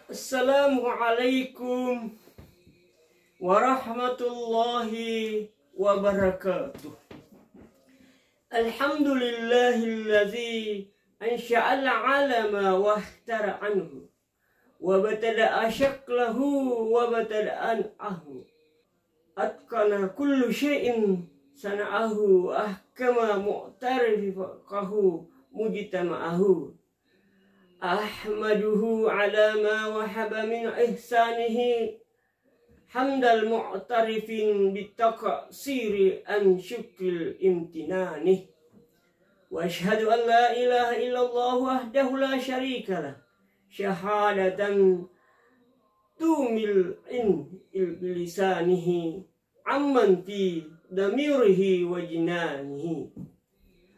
Assalamualaikum warahmatullahi wabarakatuh. Alhamdulillahillazi ansha'al alama wahtara anhu wa batada'a syaklahu wa batada'an ahu atqana kullu syai'in sana'ahu ahkama mu'tarifahu mujtama'ahu. Ahmaduhu ala ma wahaba min ihsanihi hamdal mu'tarifin bitaqsiri an syukril imtinani. Wa ashhadu an la ilaha illallah wahdahu la syarikalah syahadatan tumil in lisanihi amman fi damirihi wa jinanihi.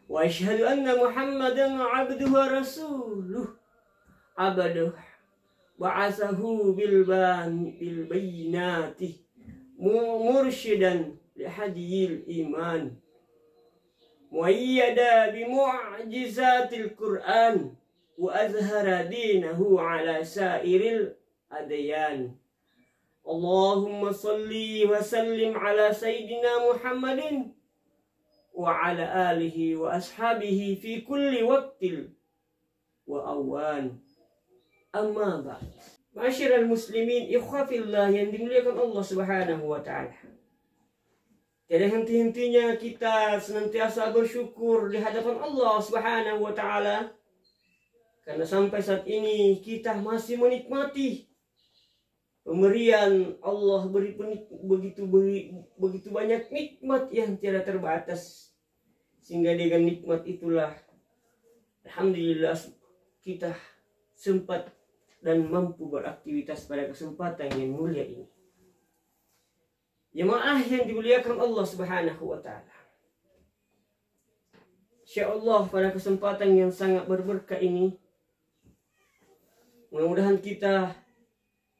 Wa ashhadu anna muhammadan abduhu wa rasuluh abaduh ba'athahu bil bayyinati mursyidan li hadiyil iman muayyada bi mu'jizatil Qur'an wa azhara dinahu ala sairil adyan. Allahumma salli wa sallim ala sayyidina Muhammadin wa ala alihi wa ashabihi fi kulli waqtil wa awan. Amma ba'd. Ma'asyiral muslimin, ikhwafillah yang dimuliakan Allah Subhanahu wa taala. Tiada henti-hentinya kita senantiasa bersyukur di hadapan Allah Subhanahu wa taala karena sampai saat ini kita masih menikmati pemberian Allah, begitu banyak nikmat yang tiada terbatas, sehingga dengan nikmat itulah alhamdulillah kita sempat dan mampu beraktivitas pada kesempatan yang mulia ini. Jemaah yang dimuliakan Allah Subhanahu wa taala. Insyaallah pada kesempatan yang sangat berberkah ini, mudah-mudahan kita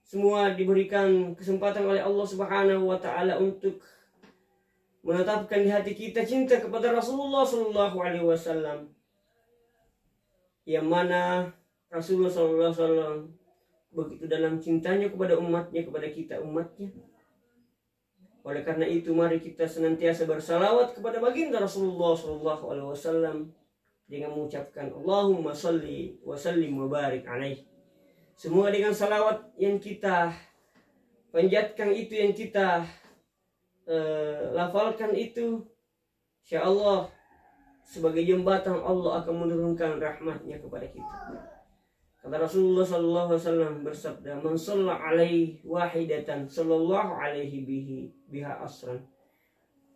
semua diberikan kesempatan oleh Allah Subhanahu wa taala untuk menetapkan di hati kita cinta kepada Rasulullah sallallahu alaihi wasallam, yang mana Rasulullah SAW begitu dalam cintanya kepada umatnya, kepada kita umatnya. Oleh karena itu mari kita senantiasa bersalawat kepada baginda Rasulullah SAW dengan mengucapkan Allahumma salli wa sallim wa barik alaih. Semua dengan salawat yang kita panjatkan itu, yang kita lafalkan itu, insyaallah sebagai jembatan Allah akan menurunkan rahmatnya kepada kita. Kata Rasulullah SAW bersabda, "Man shalla alaihi wahidatan sallallahu alaihi biha asran."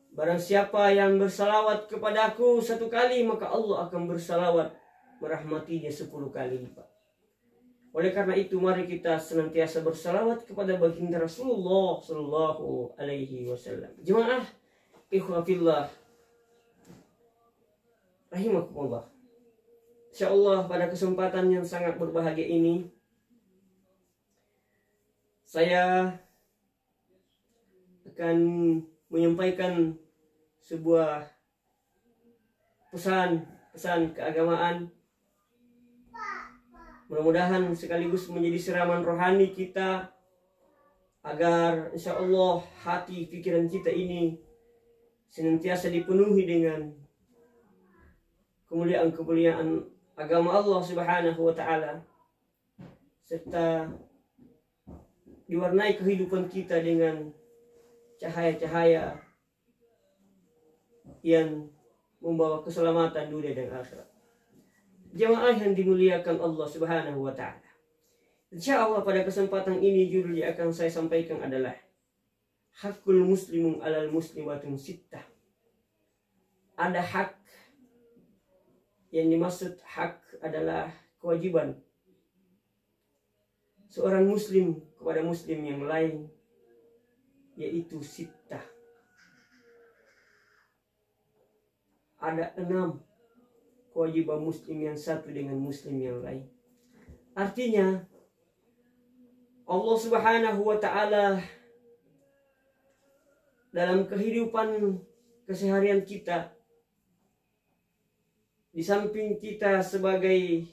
Barang siapa yang bersalawat kepadaku satu kali, maka Allah akan bersalawat merahmatinya 10 kali lipat. Oleh karena itu mari kita senantiasa bersalawat kepada baginda Rasulullah sallallahu alaihi wasallam. Jemaah ikhwafillah rahimakumullah. Insyaallah pada kesempatan yang sangat berbahagia ini saya akan menyampaikan sebuah pesan keagamaan, mudah-mudahan sekaligus menjadi siraman rohani kita agar insyaallah hati pikiran kita ini senantiasa dipenuhi dengan kemuliaan-kemuliaan agama Allah Subhanahu wa taala, serta diwarnai kehidupan kita dengan cahaya-cahaya yang membawa keselamatan dunia dan akhirat. Jemaah yang dimuliakan Allah Subhanahu wa taala. Insyaallah pada kesempatan ini judul yang akan saya sampaikan adalah Hakul muslimun alal muslimatun sittah. Ada hak. Yang dimaksud hak adalah kewajiban seorang muslim kepada muslim yang lain, yaitu sittah. Ada 6 kewajiban muslim yang satu dengan muslim yang lain. Artinya Allah Subhanahu wa taala dalam kehidupan keseharian kita, di samping kita sebagai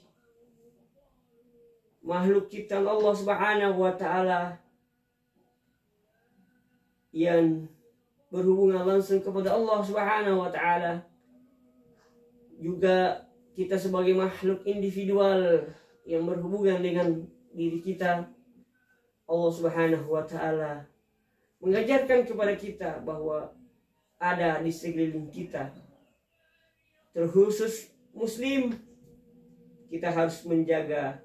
makhluk ciptaan Allah Subhanahu wa taala yang berhubungan langsung kepada Allah Subhanahu wa taala, juga kita sebagai makhluk individual yang berhubungan dengan diri kita, Allah Subhanahu wa taala mengajarkan kepada kita bahwa ada di sekeliling kita, terkhusus muslim, kita harus menjaga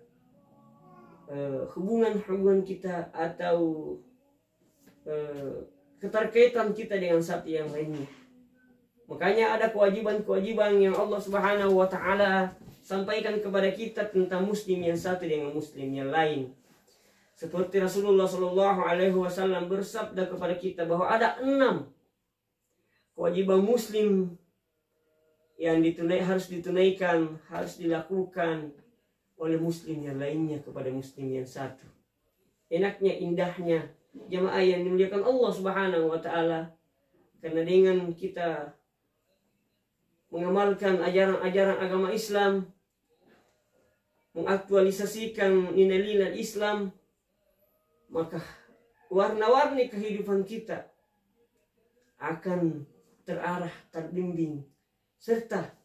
hubungan-hubungan kita atau keterkaitan kita dengan satu yang lainnya. Makanya ada kewajiban-kewajiban yang Allah Subhanahu wa taala sampaikan kepada kita tentang muslim yang satu dengan muslim yang lain. Seperti Rasulullah Shallallahu Alaihi Wasallam bersabda kepada kita bahwa ada 6 kewajiban muslim yang harus ditunaikan, harus dilakukan oleh muslim yang lainnya kepada muslim yang satu. Enaknya, indahnya jamaah yang dimuliakan Allah Subhanahu wa taala, karena dengan kita mengamalkan ajaran-ajaran agama Islam, mengaktualisasikan nilai-nilai Islam, maka warna-warni kehidupan kita akan terarah, terbimbing, serta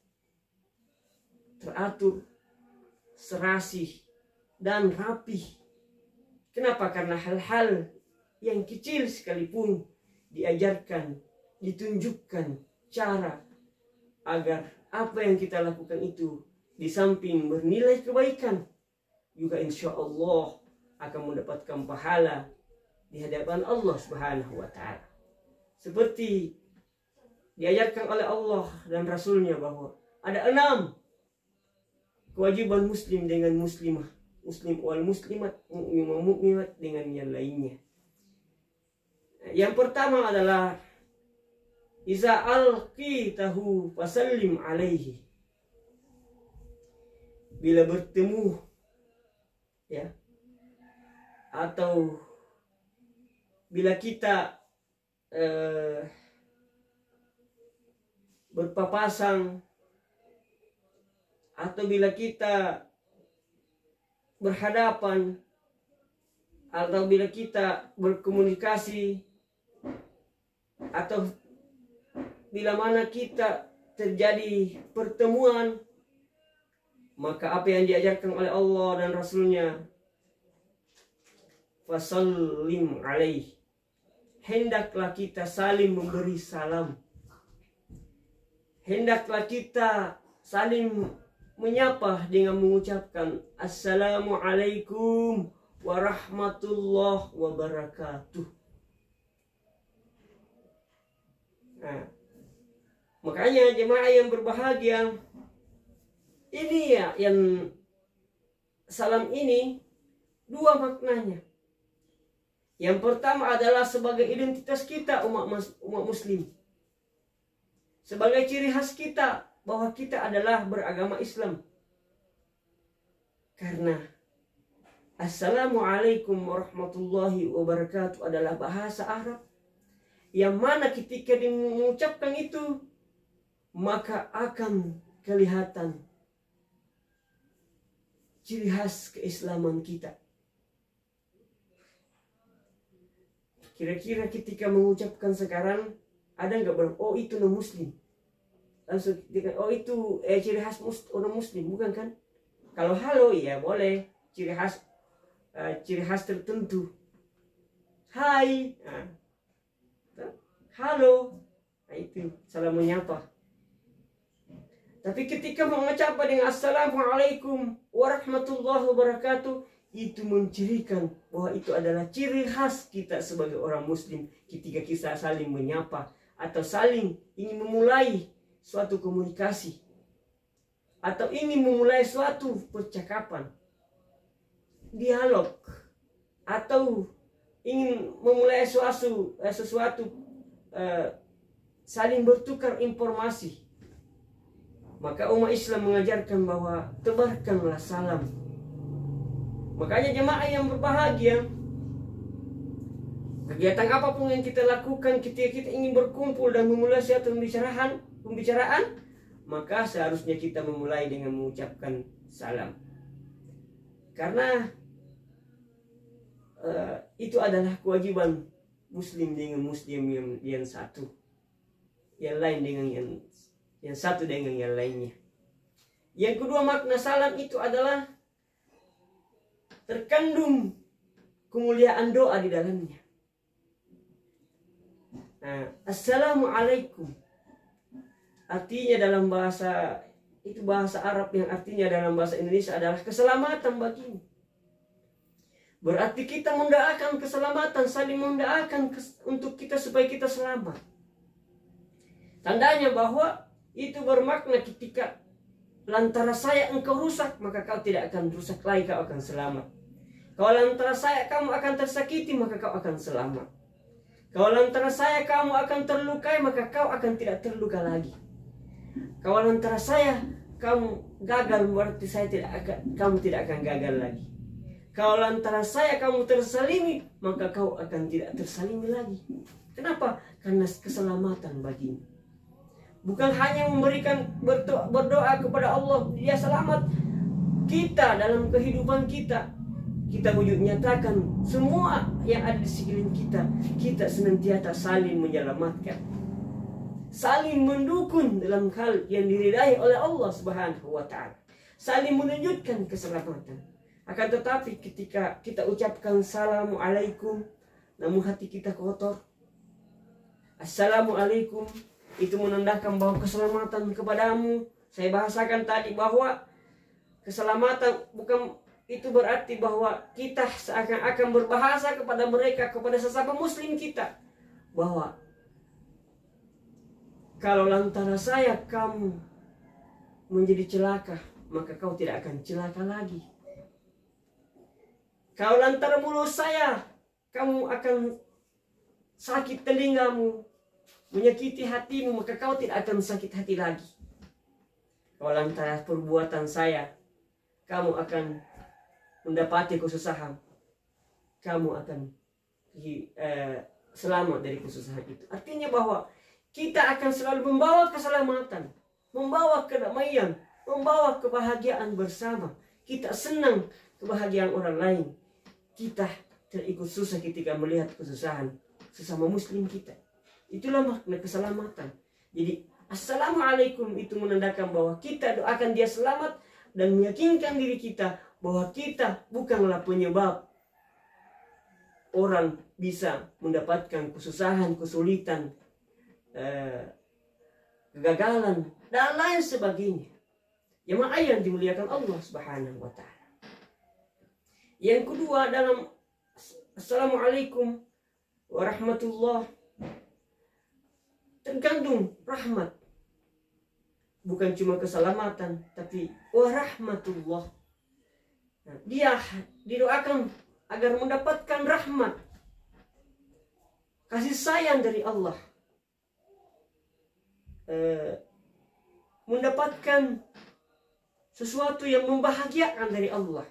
teratur, serasi, dan rapi. Kenapa? Karena hal-hal yang kecil sekalipun diajarkan, ditunjukkan cara agar apa yang kita lakukan itu di samping bernilai kebaikan, juga insya Allah akan mendapatkan pahala di hadapan Allah Subhanahu wa taala. Seperti diajarkan oleh Allah dan Rasulnya bahwa ada 6 kewajiban muslim dengan muslimah, muslim wal muslimat, mukminat dengan yang lainnya. Yang pertama adalah iza alqitahu fasallim alaihi. Bila bertemu, ya, atau bila kita berpapasan, atau bila kita berhadapan, atau bila kita berkomunikasi, atau bila mana kita terjadi pertemuan, maka apa yang diajarkan oleh Allah dan Rasulnya, fasallim alaih, hendaklah kita saling memberi salam, hendaklah kita saling menyapa dengan mengucapkan Assalamualaikum warahmatullahi wabarakatuh. Nah, makanya jemaah yang berbahagia, ini ya, yang salam ini 2 maknanya. Yang pertama adalah sebagai identitas kita umat muslim, sebagai ciri khas kita bahwa kita adalah beragama Islam. Karena Assalamualaikum warahmatullahi wabarakatuh adalah bahasa Arab yang mana ketika mengucapkan itu, maka akan kelihatan ciri khas keislaman kita. Kira-kira ketika mengucapkan sekarang, ada nggak bilang, oh itu non muslim? Langsung oh itu ciri khas orang muslim, bukan kan? Kalau halo ya boleh, ciri khas tertentu. Hai, halo, nah itu salam menyapa. Tapi ketika mengucapkan dengan Assalamualaikum warahmatullahi wabarakatuh, itu mencirikan bahwa itu adalah ciri khas kita sebagai orang muslim ketika kita saling menyapa atau saling ingin memulai suatu komunikasi atau ingin memulai suatu percakapan, dialog, atau ingin memulai sesuatu saling bertukar informasi. Maka umat Islam mengajarkan bahwa tebarkanlah salam. Makanya jemaah yang berbahagia, kegiatan apapun yang kita lakukan ketika kita ingin berkumpul dan memulai suatu pembicaraan, maka seharusnya kita memulai dengan mengucapkan salam. Karena itu adalah kewajiban muslim dengan muslim yang satu, yang lain dengan yang satu dengan yang lainnya. Yang kedua, makna salam itu adalah terkandung kemuliaan doa di dalamnya. Nah, Assalamualaikum artinya dalam bahasa itu bahasa Arab, yang artinya dalam bahasa Indonesia adalah keselamatan bagimu. Berarti kita mendoakan keselamatan, saling mendoakan untuk kita supaya kita selamat. Tandanya bahwa itu bermakna ketika lantara saya engkau rusak, maka kau tidak akan rusak lagi, kau akan selamat. Kalau lantara saya kamu akan tersakiti, maka kau akan selamat. Kalau lantara saya kamu akan terlukai, maka kau akan tidak terluka lagi. Kalau lantara saya kamu gagal, berarti kamu tidak akan gagal lagi. Kalau lantara saya kamu tersalimi, maka kau akan tidak tersalimi lagi. Kenapa? Karena keselamatan bagimu. Bukan hanya memberikan berdoa kepada Allah dia selamat, kita dalam kehidupan kita wujud nyatakan semua yang ada di sekeliling kita senantiasa saling menyelamatkan, saling mendukung dalam hal yang diridai oleh Allah Subhanahu wa Ta'ala, saling menunjukkan keselamatan. Akan tetapi ketika kita ucapkan Assalamualaikum namun hati kita kotor, Assalamualaikum itu menandakan bahwa keselamatan kepadamu. Saya bahasakan tadi bahwa keselamatan bukan itu berarti bahwa kita seakan-akan berbahasa kepada mereka, kepada sesama muslim kita, bahwa kalau lantara saya kamu menjadi celaka, maka kau tidak akan celaka lagi. Kalau lantara mulut saya kamu akan sakit telingamu, menyakiti hatimu, maka kau tidak akan sakit hati lagi. Kalau lantara perbuatan saya kamu akan mendapati kesusahan, kamu akan selamat dari kesusahan itu. Artinya bahwa kita akan selalu membawa keselamatan, membawa kedamaian, membawa kebahagiaan bersama. Kita senang kebahagiaan orang lain. Kita terikut susah ketika melihat kesusahan sesama muslim kita. Itulah makna keselamatan. Jadi Assalamualaikum itu menandakan bahwa kita doakan dia selamat dan meyakinkan diri kita bahwa kita bukanlah penyebab orang bisa mendapatkan kesusahan, kesulitan, kegagalan dan lain sebagainya. Jemaah yang dimuliakan Allah Subhanahu wa Ta'ala. Yang kedua, dalam Assalamualaikum warahmatullah terkandung rahmat. Bukan cuma keselamatan, tapi warahmatullah. Nah, dia didoakan agar mendapatkan rahmat, kasih sayang dari Allah, mendapatkan sesuatu yang membahagiakan dari Allah.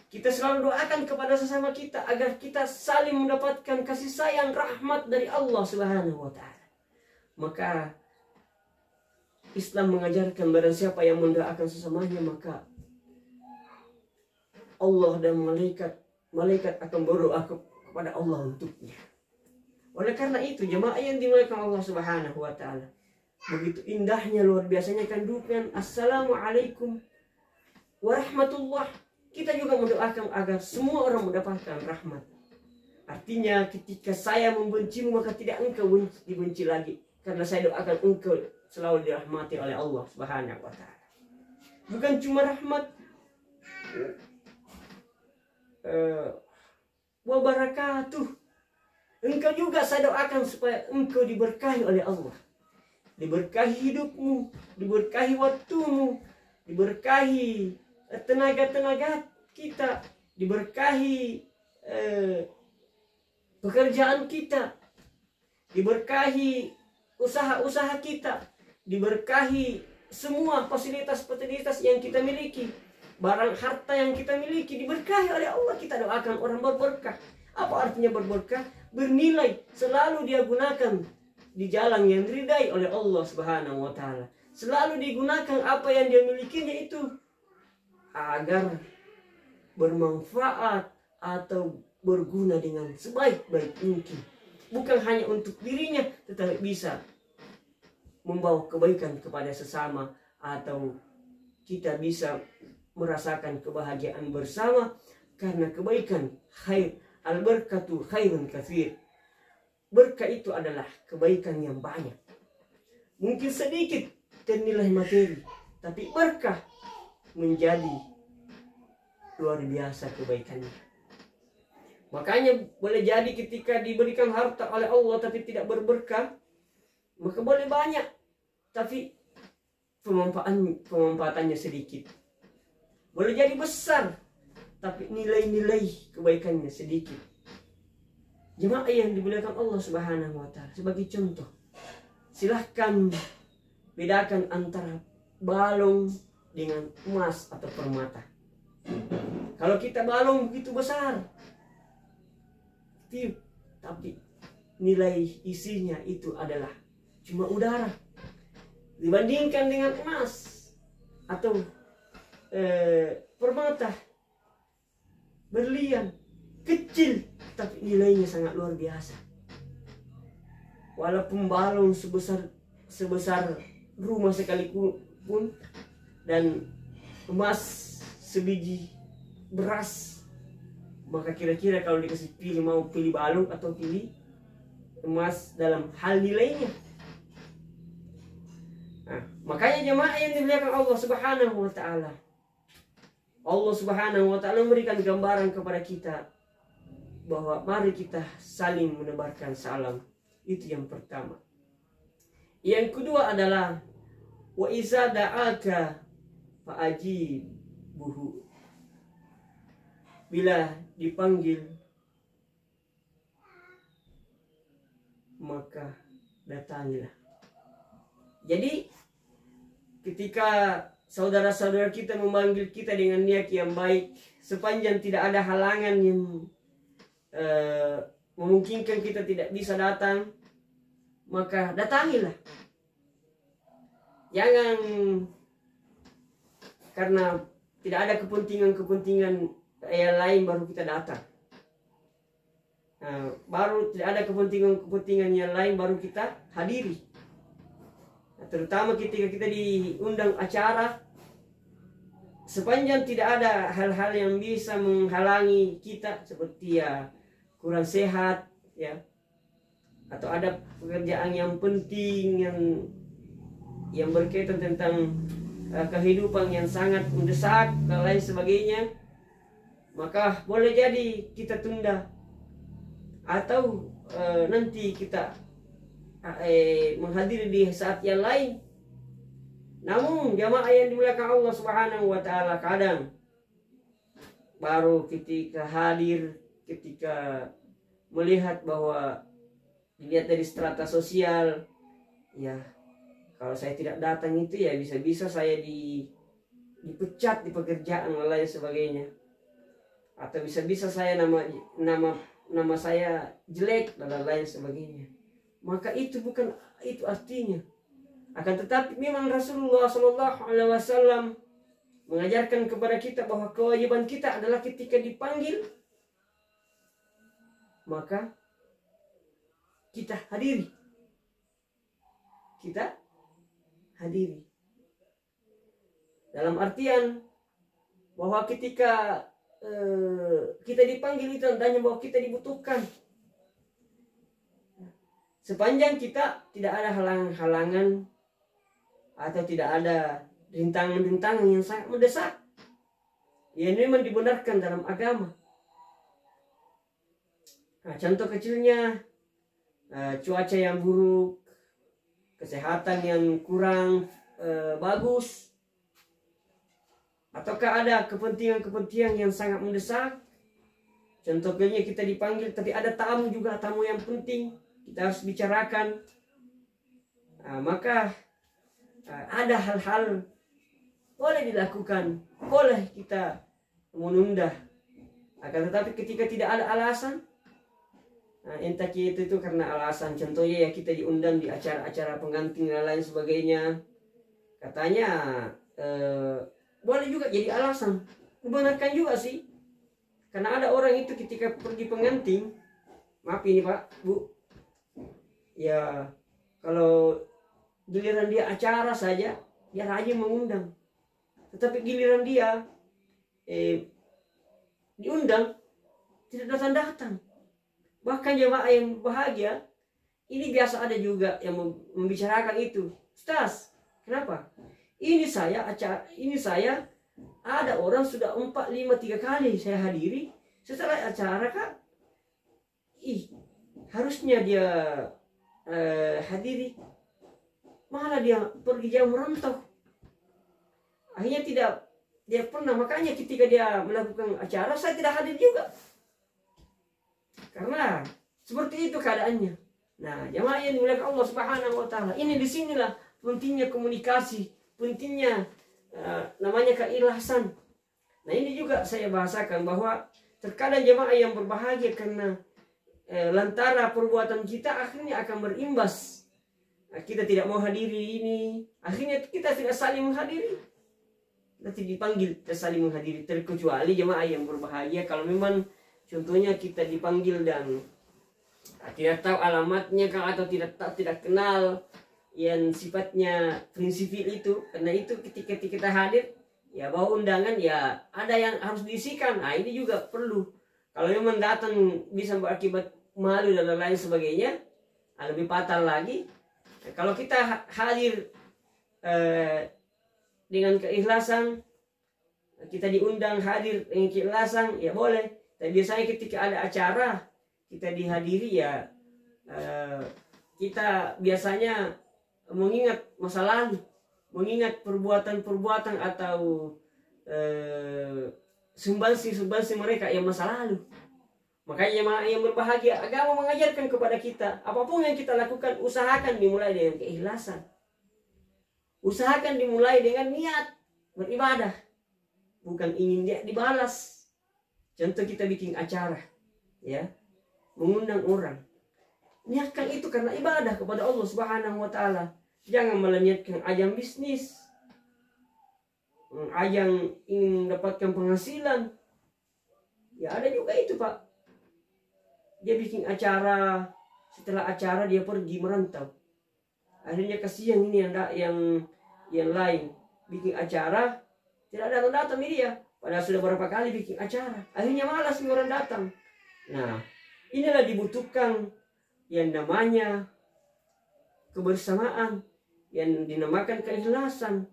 Kita selalu doakan kepada sesama kita agar kita saling mendapatkan kasih sayang, rahmat dari Allah Subhanahu wa Ta'ala. Maka Islam mengajarkan barang siapa yang mendoakan sesamanya, maka Allah dan malaikat akan berdoa kepada Allah untuknya. Oleh karena itu, jemaah yang dimuliakan Allah Subhanahu wa Ta'ala, begitu indahnya, luar biasanya kandungan Assalamualaikum warahmatullah. Kita juga mendoakan agar semua orang mendapatkan rahmat. Artinya ketika saya membencimu, maka tidak engkau dibenci lagi, karena saya doakan engkau selalu dirahmati oleh Allah Subhanahu wa Ta'ala. Bukan cuma rahmat wabarakatuh, engkau juga saya doakan supaya engkau diberkahi oleh Allah, diberkahi hidupmu, diberkahi waktumu, diberkahi tenaga-tenaga kita, diberkahi pekerjaan kita, diberkahi usaha-usaha kita, diberkahi semua fasilitas-fasilitas yang kita miliki, barang harta yang kita miliki diberkahi oleh Allah. Kita doakan orang berberkah. Apa artinya berberkah? Bernilai, selalu dia gunakan di jalan yang diridai oleh Allah Subhanahu wa Ta'ala. Selalu digunakan apa yang dia milikinya itu agar bermanfaat, atau berguna dengan sebaik-baik mungkin. Bukan hanya untuk dirinya, tetapi bisa membawa kebaikan kepada sesama, atau kita bisa merasakan kebahagiaan bersama karena kebaikan. Khair al-barakatu khairun katsir. Berkah itu adalah kebaikan yang banyak. Mungkin sedikit ternilai materi, tapi berkah menjadi luar biasa kebaikannya. Makanya boleh jadi ketika diberikan harta oleh Allah tapi tidak berberkah, maka boleh banyak tapi pemanfaatannya sedikit. Boleh jadi besar tapi nilai-nilai kebaikannya sedikit. Jemaah yang dimuliakan Allah Subhanahu wa taala, sebagai contoh, silahkan bedakan antara balong dengan emas atau permata. Kalau kita balong begitu besar, tapi nilai isinya itu adalah cuma udara. Dibandingkan dengan emas atau permata, berlian, kecil tapi nilainya sangat luar biasa. Walaupun balong sebesar rumah sekalipun dan emas sebiji beras, maka kira-kira kalau dikasih pilih, mau pilih balong atau pilih emas dalam hal nilainya. Nah, makanya jemaah yang dimuliakan Allah Subhanahu wa taala, Allah Subhanahu wa taala memberikan gambaran kepada kita bahwa mari kita saling menebarkan salam. Itu yang pertama. Yang kedua adalah wa iza da'aka fa'ajibuhu. Bila dipanggil maka datangilah. Jadi ketika saudara-saudara kita memanggil kita dengan niat yang baik, sepanjang tidak ada halangan yang memungkinkan kita tidak bisa datang, maka datangilah. Jangan karena tidak ada kepentingan yang lain baru kita datang. Baru tidak ada kepentingan yang lain baru kita hadiri. Terutama ketika kita diundang acara, sepanjang tidak ada hal-hal yang bisa menghalangi kita, seperti kurang sehat atau ada pekerjaan yang penting yang berkaitan tentang kehidupan yang sangat mendesak dan lain sebagainya, maka boleh jadi kita tunda atau nanti kita menghadiri di saat yang lain. Namun jamaah yang dimuliakan Allah Subhanahu wa taala, kadang baru ketika hadir, ketika melihat bahwa dilihat dari strata sosial, kalau saya tidak datang itu bisa-bisa saya dipecat di pekerjaan dan lain sebagainya, atau bisa-bisa saya nama saya jelek dan lain sebagainya. Maka itu bukan itu artinya. Akan tetapi memang Rasulullah SAW mengajarkan kepada kita bahwa kewajiban kita adalah ketika dipanggil maka kita hadiri. Kita hadiri. Dalam artian bahwa ketika kita dipanggil itu tandanya bahwa kita dibutuhkan. Sepanjang kita tidak ada halangan-halangan atau tidak ada rintangan-rintangan yang sangat mendesak, yang memang dibenarkan dalam agama. Contoh kecilnya cuaca yang buruk, kesehatan yang kurang bagus, ataukah ada kepentingan yang sangat mendesak. Contohnya kita dipanggil tapi ada tamu juga, tamu yang penting, kita harus bicarakan. Maka ada hal-hal boleh dilakukan, boleh kita menunda. Akan tetapi ketika tidak ada alasan, entah itu karena alasan, contohnya kita diundang di acara-acara pengantin dan lain sebagainya, katanya boleh juga jadi alasan, membenarkan juga sih. Karena ada orang itu ketika pergi pengantin, maaf ini Pak, Bu, ya kalau giliran dia acara saja, dia rajin mengundang. Tetapi giliran dia diundang, tidak datang-datang. Bahkan jemaah yang bahagia, ini biasa ada juga yang membicarakan itu. Ustaz, kenapa? Ini saya ada orang sudah 4, 5, 3 kali saya hadiri. Setelah acara Kak, harusnya dia hadiri, malah dia pergi jauh merantau. Akhirnya dia pernah, makanya ketika dia melakukan acara saya tidak hadir juga. Karena seperti itu keadaannya. Nah, jemaah yang dimuliakan Allah Subhanahu wa taala, ini disinilah pentingnya komunikasi, pentingnya namanya keikhlasan. Nah, ini juga saya bahasakan bahwa terkadang jemaah yang berbahagia karena lantara perbuatan kita akhirnya akan berimbas. Nah, kita tidak mau hadiri ini, akhirnya kita tidak saling menghadiri. Nanti dipanggil kita saling menghadiri, terkecuali jemaah yang berbahagia kalau memang contohnya kita dipanggil dan tidak tahu alamatnya atau tidak kenal yang sifatnya prinsipil itu. Karena itu ketika kita hadir ya bawa undangan, ya ada yang harus diisikan. Nah, ini juga perlu. Kalau memang datang bisa berakibat malu dan lain sebagainya, lebih fatal lagi. Nah, kalau kita hadir dengan keikhlasan, kita diundang hadir dengan keikhlasan, ya boleh. Tapi biasanya ketika ada acara kita dihadiri, ya kita biasanya mengingat masa lalu, mengingat perbuatan-perbuatan atau sumbangsi mereka yang masa lalu. Makanya yang berbahagia, agama mengajarkan kepada kita, apapun yang kita lakukan, usahakan dimulai dengan keikhlasan. Usahakan dimulai dengan niat beribadah, bukan ingin dia dibalas. Contoh kita bikin acara, ya, mengundang orang, niatkan itu karena ibadah kepada Allah Subhanahu wa taala. Jangan malah niatkan ajang bisnis, ajang ingin mendapatkan penghasilan. Ya ada juga itu Pak. Dia bikin acara, setelah acara dia pergi merantau. Akhirnya kasihan ini yang lain bikin acara tidak datang dia. Padahal sudah berapa kali bikin acara, akhirnya malas orang datang. Nah, inilah dibutuhkan yang namanya kebersamaan, yang dinamakan keikhlasan.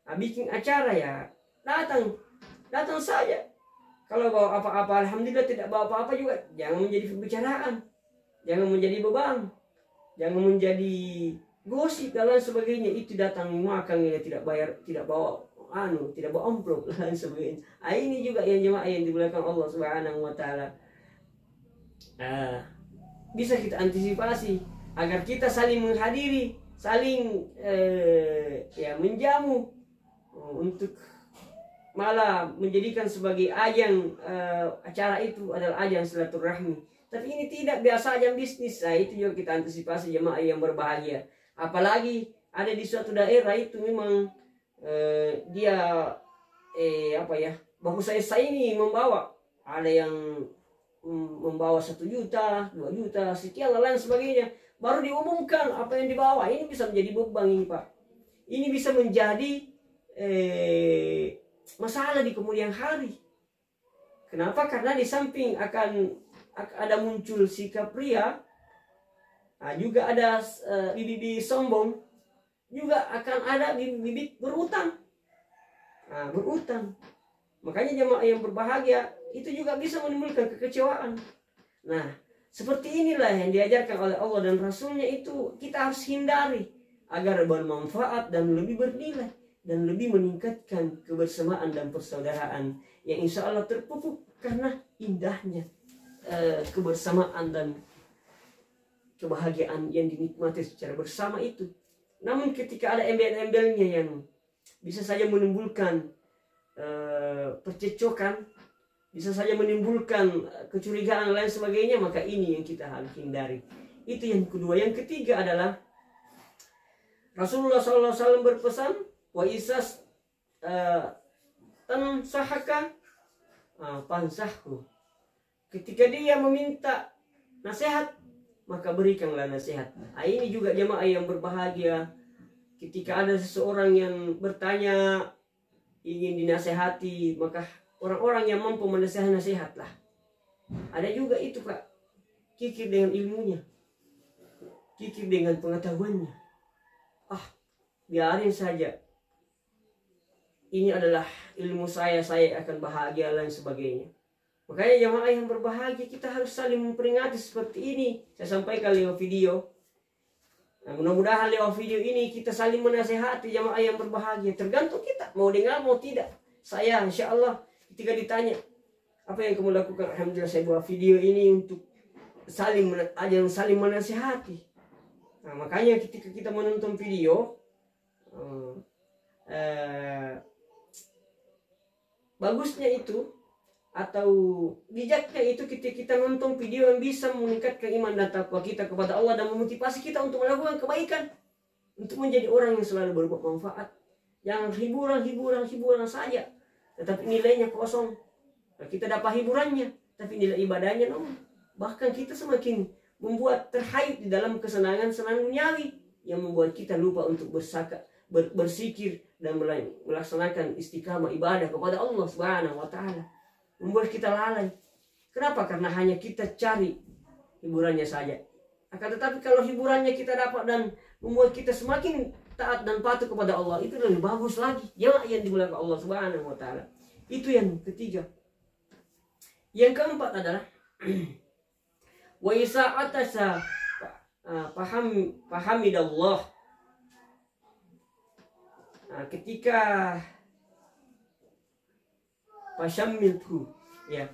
Nah, bikin acara ya datang saja. Kalau bawa apa-apa, alhamdulillah. Tidak bawa apa-apa juga, jangan menjadi pembicaraan, jangan menjadi beban, jangan menjadi gosip dan lain sebagainya. Itu datang makan ya tidak bayar, tidak bawa tidak bawa amplop dan lain sebagainya. Ini juga yang jemaah yang dimuliakan Allah Subhanahu wa taala. Bisa kita antisipasi agar kita saling menghadiri, saling menjamu, untuk malah menjadikan sebagai ajang acara itu adalah ajang silaturahmi. Tapi ini tidak, biasa ajang bisnis. Nah, itu juga kita antisipasi jemaah yang berbahagia. Apalagi ada di suatu daerah itu memang dia bagus saya ini membawa, ada yang membawa 1 juta, 2 juta, sekian dan lain sebagainya. Baru diumumkan apa yang dibawa. Ini bisa menjadi beban ini Pak. Ini bisa menjadi masalah di kemudian hari. Kenapa? Karena di samping akan ada muncul sikap pria, juga ada bibit sombong, juga akan ada bibit berutang. Berutang. Makanya jemaah yang berbahagia itu juga bisa menimbulkan kekecewaan. Nah, seperti inilah yang diajarkan oleh Allah dan Rasulnya, itu kita harus hindari agar bermanfaat dan lebih bernilai dan lebih meningkatkan kebersamaan dan persaudaraan yang insya Allah terpupuk karena indahnya kebersamaan dan kebahagiaan yang dinikmati secara bersama itu. Namun ketika ada embel-embelnya yang bisa saja menimbulkan percecokan, bisa saja menimbulkan kecurigaan dan lain sebagainya, maka ini yang kita harus hindari. Itu yang kedua. Yang ketiga adalah Rasulullah SAW berpesan, wa isas tansahaka pansahku. ketika dia meminta nasihat, maka berikanlah nasihat. Nah, ini juga jamaah yang berbahagia. Ketika ada seseorang yang bertanya, ingin dinasehati, maka orang-orang yang mampu menasehati nasihatlah. Ada juga itu Pak, kikir dengan ilmunya, kikir dengan pengetahuannya. Biarin saja, ini adalah ilmu saya akan bahagia dan sebagainya. Makanya jamaah yang berbahagia, kita harus saling memperingati seperti ini. Saya sampaikan lewat video. Nah, mudah-mudahan lewat video ini kita saling menasehati jamaah yang berbahagia. Tergantung kita mau dengar mau tidak. Saya insya Allah ketika ditanya, apa yang kamu lakukan? Alhamdulillah saya buat video ini untuk saling menasehati. Nah, makanya ketika kita menonton video, bagusnya itu atau bijaknya itu ketika kita nonton video yang bisa meningkatkan iman dan takwa kita kepada Allah dan memotivasi kita untuk melakukan kebaikan, untuk menjadi orang yang selalu berbuat manfaat. Yang hiburan saja, tetapi nilainya kosong. Nah, kita dapat hiburannya, tapi nilai ibadahnya nol. Bahkan kita semakin membuat terhayut di dalam kesenangan duniawi yang membuat kita lupa untuk bersikir dan melaksanakan istiqamah ibadah kepada Allah Subhanahu wa Ta'ala. Membuat kita lalai. Kenapa? Karena hanya kita cari hiburannya saja. Akan tetapi kalau hiburannya kita dapat dan membuat kita semakin taat dan patuh kepada Allah, itu lebih bagus lagi. Yang dimuliakan Allah Subhanahu wa Ta'ala. Itu yang ketiga. Yang keempat adalah wa isa'atasa pahamidallah. Nah, ketika pasyamilku, ya.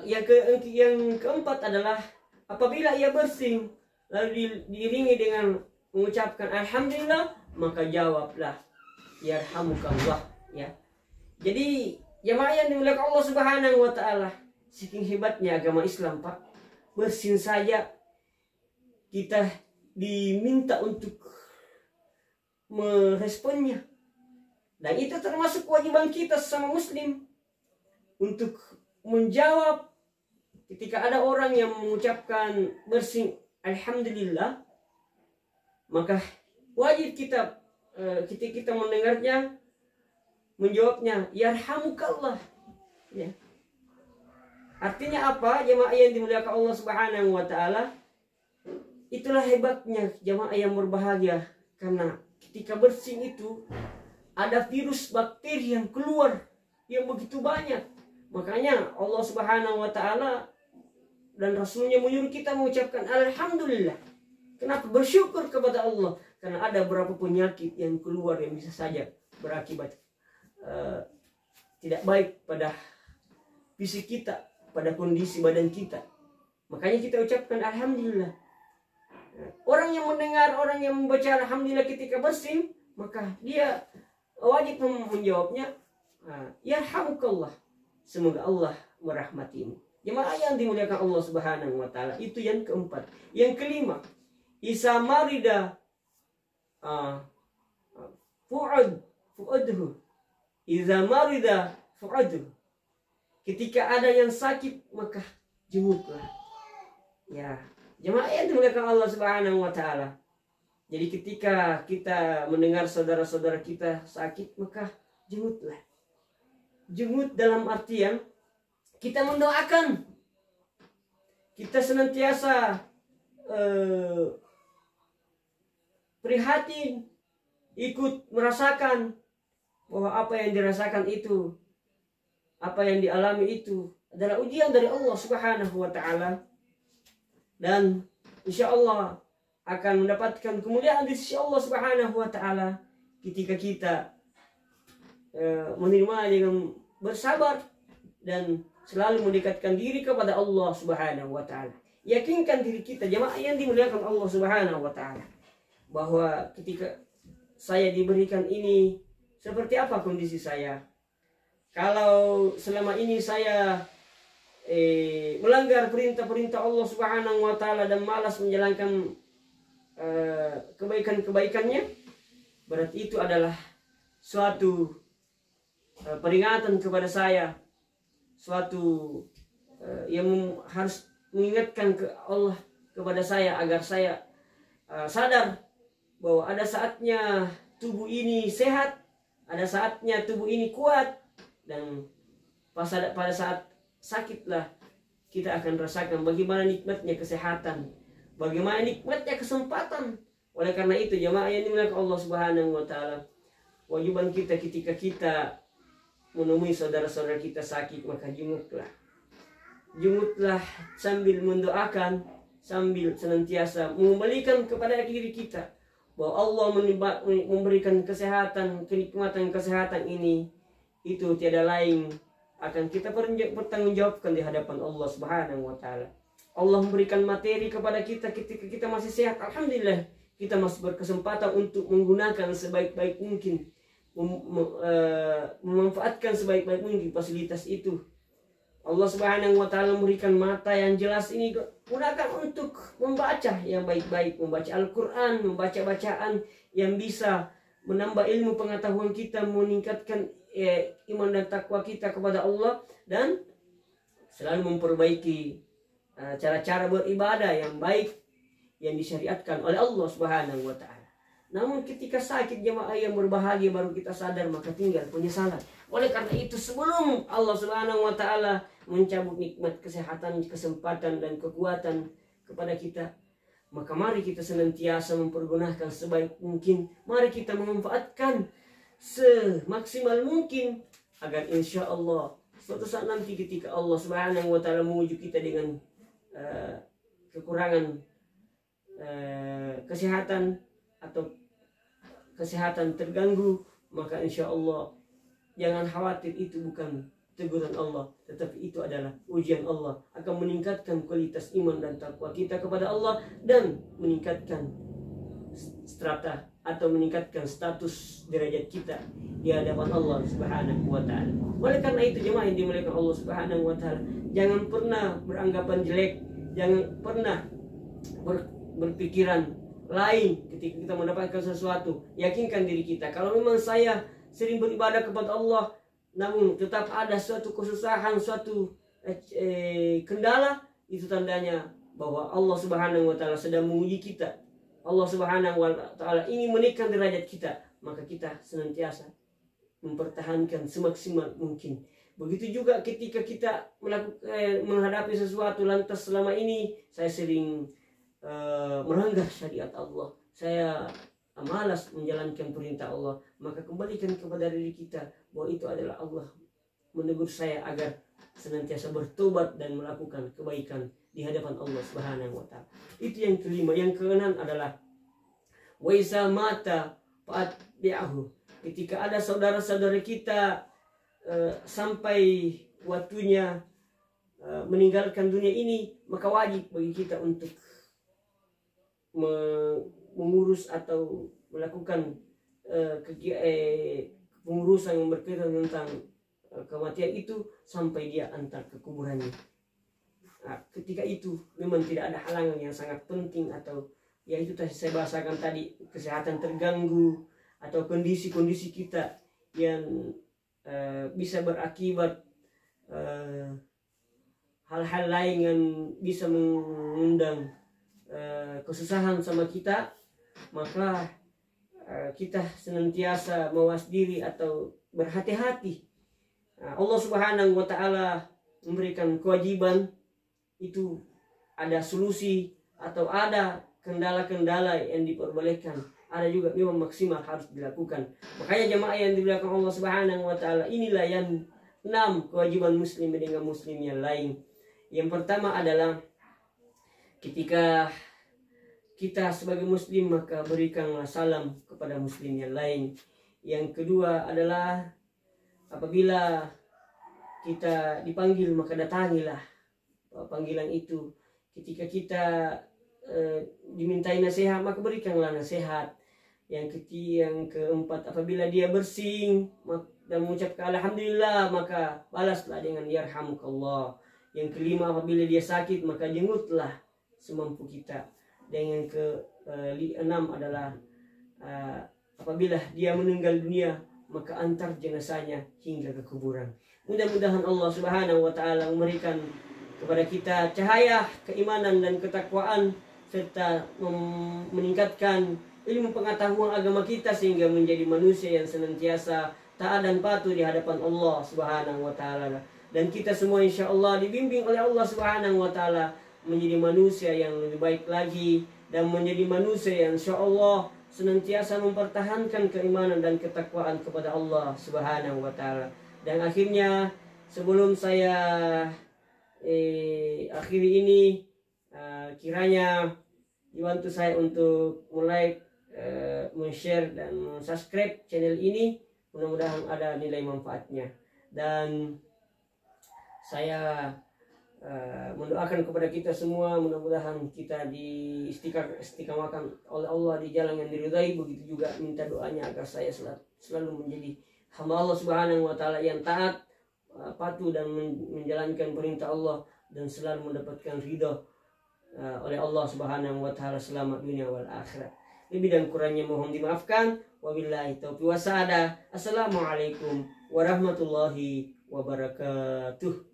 Yang keempat adalah apabila ia bersin lalu diiringi dengan mengucapkan alhamdulillah, maka jawablah yarhamukallah, ya. Jadi jamaah yang dimuliakan Allah Subhanahu wa Ta'ala, saking hebatnya agama Islam Pak, bersin saja kita diminta untuk meresponnya. Dan itu termasuk kewajiban kita sesama muslim untuk menjawab ketika ada orang yang mengucapkan bersin alhamdulillah, maka wajib kita ketika kita mendengarnya menjawabnya yarhamukallah, ya. Artinya apa? Jamaah yang dimuliakan Allah Subhanahu wa Ta'ala, itulah hebatnya jamaah yang berbahagia, karena ketika bersin itu ada virus bakteri yang keluar yang begitu banyak. Makanya Allah Subhanahu wa Ta'ala dan Rasulnya menyuruh kita mengucapkan alhamdulillah. Kenapa? Bersyukur kepada Allah, karena ada beberapa penyakit yang keluar yang bisa saja berakibat tidak baik pada fisik kita, pada kondisi badan kita. Makanya kita ucapkan alhamdulillah. Orang yang mendengar, orang yang membaca alhamdulillah ketika bersin, maka dia wajib menjawabnya yarhamukallah, semoga Allah merahmatimu. Jemaah yang dimuliakan Allah Subhanahu wa Ta'ala, itu yang keempat. Yang kelima, isa marida fu'adhu. Iza marida fu'adhu. Ketika ada yang sakit, maka jenguklah. Ya, jemaah yang dimuliakan Allah Subhanahu wa Ta'ala. Jadi ketika kita mendengar saudara-saudara kita sakit, maka jengutlah. Jengut dalam artian kita mendoakan. Kita senantiasa prihatin, ikut merasakan bahwa apa yang dirasakan itu, apa yang dialami itu adalah ujian dari Allah Subhanahu wa Ta'ala. Dan insya Allah akan mendapatkan kemuliaan di sisi Allah Subhanahu wa Ta'ala ketika kita menerima dengan bersabar dan selalu mendekatkan diri kepada Allah Subhanahu wa Ta'ala. Yakinkan diri kita, jemaah yang dimuliakan Allah Subhanahu wa Ta'ala, bahwa ketika saya diberikan ini, seperti apa kondisi saya. Kalau selama ini saya melanggar perintah-perintah Allah Subhanahu wa Ta'ala dan malas menjalankan kebaikan-kebaikannya, berarti itu adalah suatu peringatan kepada saya, suatu harus mengingatkan ke Allah kepada saya agar saya sadar bahwa ada saatnya tubuh ini sehat, ada saatnya tubuh ini kuat, dan pada saat sakitlah kita akan rasakan bagaimana nikmatnya kesehatan, bagaimana nikmatnya kesempatan. Oleh karena itu jemaah yang dimuliakan Allah Subhanahu wa taala, wajiban kita ketika kita menemui saudara-saudara kita sakit, maka jenguklah sambil mendoakan, sambil senantiasa mengembalikan kepada diri kita bahwa Allah memberikan kesehatan, kenikmatan kesehatan ini itu tiada lain akan kita pertanggungjawabkan di hadapan Allah Subhanahu wa taala. Allah memberikan materi kepada kita ketika kita masih sehat. Alhamdulillah, kita masih berkesempatan untuk menggunakan sebaik-baik mungkin, memanfaatkan sebaik-baik mungkin fasilitas itu. Allah Subhanahu wa taala memberikan mata yang jelas ini, gunakan untuk membaca yang baik-baik, membaca Al-Qur'an, membaca bacaan yang bisa menambah ilmu pengetahuan kita, meningkatkan iman dan takwa kita kepada Allah, dan selalu memperbaiki cara-cara beribadah yang baik yang disyariatkan oleh Allah Subhanahu wa taala. Namun ketika sakit jemaah yang berbahagia baru kita sadar, maka tinggal penyesalan. Oleh karena itu sebelum Allah Subhanahu wa taala mencabut nikmat kesehatan, kesempatan dan kekuatan kepada kita, maka mari kita senantiasa mempergunakan sebaik mungkin. Mari kita memanfaatkan semaksimal mungkin agar insya Allah suatu saat nanti ketika Allah Subhanahu wa taala menguji kita dengan kekurangan kesehatan atau kesehatan terganggu, maka insya Allah jangan khawatir, itu bukan teguran Allah, tetapi itu adalah ujian Allah, akan meningkatkan kualitas iman dan takwa kita kepada Allah dan meningkatkan strata atau meningkatkan status derajat kita di hadapan Allah Subhanahu wa taala. Oleh karena itu jemaah yang dimuliakan Allah Subhanahu wa taala, jangan pernah beranggapan jelek, jangan pernah berpikiran lain ketika kita mendapatkan sesuatu. Yakinkan diri kita, kalau memang saya sering beribadah kepada Allah namun tetap ada suatu kesusahan, suatu kendala, itu tandanya bahwa Allah Subhanahu wa taala sedang menguji kita. Allah Subhanahu wa taala ingin menaikkan derajat kita, maka kita senantiasa mempertahankan semaksimal mungkin. Begitu juga ketika kita menghadapi sesuatu lantas selama ini saya sering melanggar syariat Allah, saya malas menjalankan perintah Allah, maka kembalikan kepada diri kita bahwa itu adalah Allah menegur saya agar senantiasa bertobat dan melakukan kebaikan di hadapan Allah Subhanahu wa taala. Itu yang kelima. Yang keenam adalah wa iza mata fa'atbi'ahu. Ketika ada saudara-saudara kita sampai waktunya meninggalkan dunia ini, maka wajib bagi kita untuk mengurus atau melakukan pengurusan yang berkaitan tentang kematian itu sampai dia antar ke kuburannya. Nah, ketika itu memang tidak ada halangan yang sangat penting, atau ya itu tadi saya bahasakan tadi, kesehatan terganggu atau kondisi-kondisi kita yang bisa berakibat hal-hal lain yang bisa mengundang kesusahan sama kita, maka kita senantiasa mawas diri atau berhati-hati. Allah Subhanahu wa taala memberikan kewajiban itu, ada solusi atau ada kendala-kendala yang diperbolehkan, ada juga memang maksimal harus dilakukan. Makanya jemaah yang dimuliakan Allah Subhanahu wa taala, inilah yang 6 kewajiban muslim dengan muslim yang lain. Yang pertama adalah ketika kita sebagai muslim maka berikanlah salam kepada muslim yang lain. Yang kedua adalah apabila kita dipanggil maka datangilah panggilan itu. Ketika kita dimintai nasihat maka berikanlah nasihat. Yang keempat, apabila dia bersin dan mengucapkan alhamdulillah maka balaslah dengan yarhamukallah. Yang kelima, apabila dia sakit maka jengutlah semampu kita. Dan yang keenam adalah apabila dia meninggal dunia maka antar jenazahnya hingga ke kuburan. Mudah-mudahan Allah Subhanahu wa taala memberikan kepada kita cahaya keimanan dan ketakwaan, serta meningkatkan ilmu pengetahuan agama kita sehingga menjadi manusia yang senantiasa taat dan patuh di hadapan Allah Subhanahu wa taala. Dan kita semua insya Allah dibimbing oleh Allah Subhanahu wa taala menjadi manusia yang lebih baik lagi, dan menjadi manusia yang insya Allah senantiasa mempertahankan keimanan dan ketakwaan kepada Allah Subhanahu wa taala. Dan akhirnya, sebelum saya akhiri ini, kiranya dibantu saya untuk mulai men-share dan subscribe channel ini. Mudah-mudahan ada nilai manfaatnya. Dan saya mendoakan kepada kita semua, mudah-mudahan kita istiqamahkan oleh Allah di jalan yang diridhai. Begitu juga minta doanya agar saya selalu menjadi hamba Allah Subhanahu wa taala yang taat, patuh dan menjalankan perintah Allah, dan selalu mendapatkan ridha oleh Allah Subhanahu wa taala selama dunia wal akhirat. Lebih dan kurangnya mohon dimaafkan. Wabillahi taufiq wa sa'ada. Assalamualaikum warahmatullahi wabarakatuh.